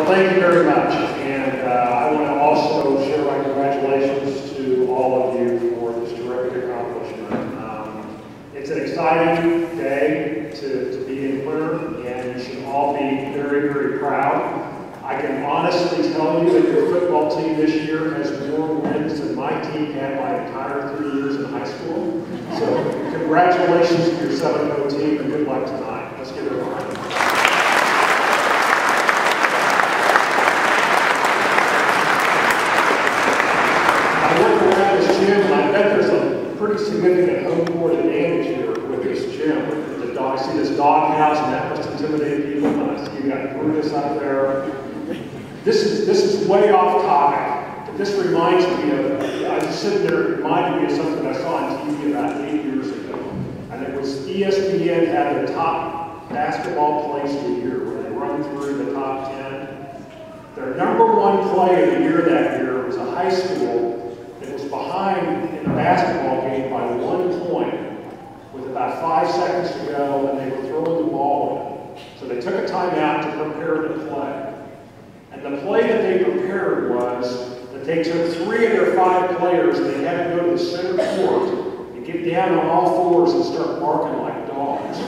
Well, thank you very much. And I want to also share my congratulations to all of you for this terrific accomplishment. It's an exciting day to be in Quinter, and you should all be very, very proud. I can honestly tell you that your football team this year has more wins than my team had my entire 3 years in high school. So congratulations to your 7-0 team, and good luck tonight. Let's give it a round. I look around this gym, and I bet there's a pretty significant home court advantage here with this gym. I see this doghouse, and that must intimidate people. And I see you got Brutus up there. This is way off topic, but this reminds me of, I was sitting there, it reminded me of something I saw on TV about 8 years ago. And it was ESPN had the top basketball plays of the year, where they run through the top 10. Their #1 play of the year that year was a high school that was behind in a basketball game by 1 point with about 5 seconds to go, and they were throwing the ball in. So they took a timeout to prepare the play. And the play that they prepared was that they took 3 of their 5 players and they had to go to the center court and get down on all fours and start barking like dogs.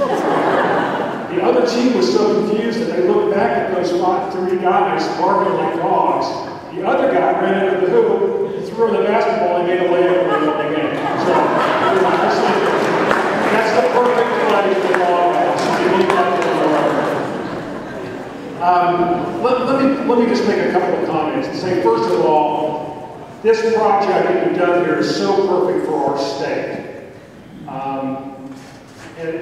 The other team was so confused that they looked back at those 3 guys barking like dogs. The other guy ran into the hoop, he threw the basketball, and made a layup and won the game. So that's the perfect play for the doghouse. Let me just make a couple of comments and say, first of all, this project that we've done here is so perfect for our state. And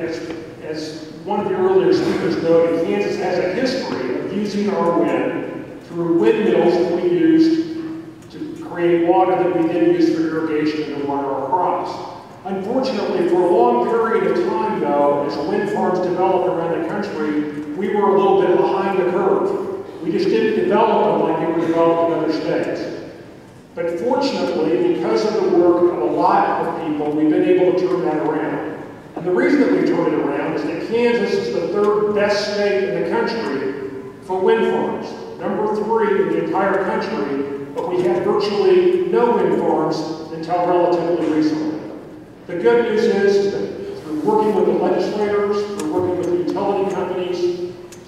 as one of the earlier speakers noted, Kansas has a history of using our wind through windmills that we used to create water that we then use for irrigation and to water our crops. Unfortunately, for a long period of time, though, as wind farms developed around the country, we were a little bit behind the curve. We just didn't develop them like they were developed in other states. But fortunately, because of the work of a lot of people, we've been able to turn that around. And the reason that we turned it around is that Kansas is the 3rd best state in the country for wind farms. #3 in the entire country, but we had virtually no wind farms until relatively recently. The good news is that through working with the legislators, through working with utility companies,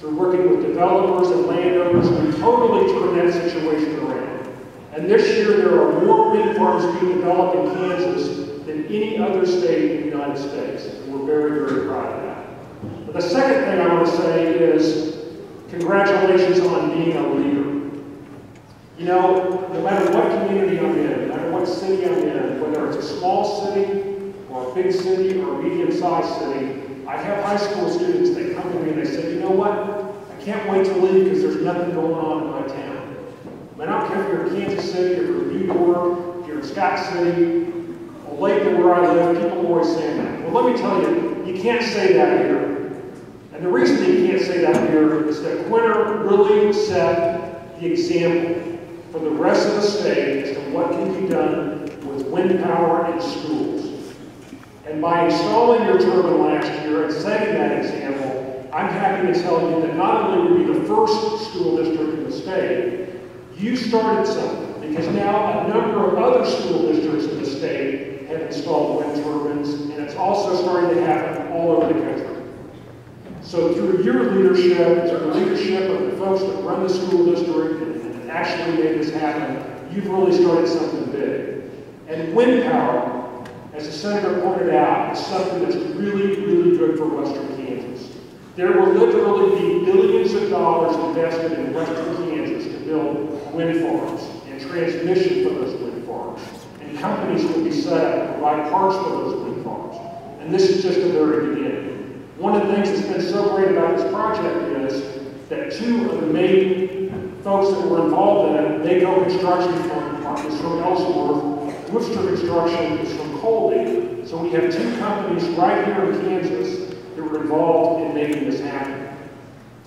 through working with developers and landowners, we totally turned that situation around. And this year there are more wind farms being developed in Kansas than any other state in the United States. And we're very, very proud of that. But the second thing I want to say is congratulations on being a leader. You know, no matter what community I'm in, no matter what city I'm in, whether it's a small city, or a big city or a medium-sized city, I have high school students that come to me and they say, you know what, I can't wait to leave because there's nothing going on in my town. I don't care if you're in Kansas City, if you're in New York, if you're in Scott City, or Lakeland where I live, people are always saying that. Well, let me tell you, you can't say that here. And the reason that you can't say that here is that Quinter really set the example for the rest of the state as to what can be done with wind power in schools. And by installing your turbine last year and setting that example, I'm happy to tell you that not only were you the first school district in the state, you started something, because now a number of other school districts in the state have installed wind turbines, and it's also starting to happen all over the country. So through your leadership, through the leadership of the folks that run the school district and actually made this happen, you've really started something big. And wind power, as the senator pointed out, is something that's really, really good for Western Kansas. There will literally be billions of dollars invested in Western Kansas to build wind farms and transmission for those wind farms. And companies will be set up to provide parts for those wind farms. And this is just the very beginning. One of the things that's been so great about this project is that 2 of the main folks that were involved in it, Mako Construction is from Ellsworth, Worcester Construction is from Colby. So we have 2 companies right here in Kansas that were involved in making this happen.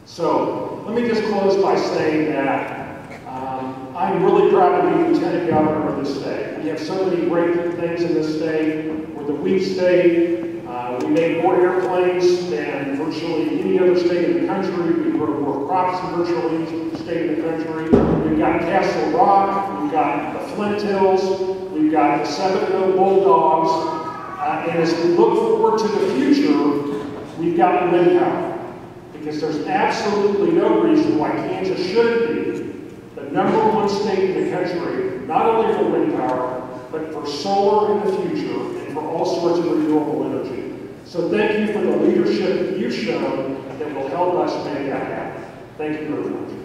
So let me just close by saying that I'm really proud to be Lieutenant Governor of this state. We have so many great things in this state. We're the wheat state. We make more airplanes than virtually any other state in the country. We grow grow more crops in virtually each state of the country. We've got Castle Rock, we've got the Flint Hills, we've got the Seminole Bulldogs, and as we look forward to the future, we've got wind power. Because there's absolutely no reason why Kansas shouldn't be the #1 state in the country, not only for wind power, but for solar in the future and for all sorts of renewable energy. So thank you for the leadership you've shown that will help us make that happen. Thank you very much.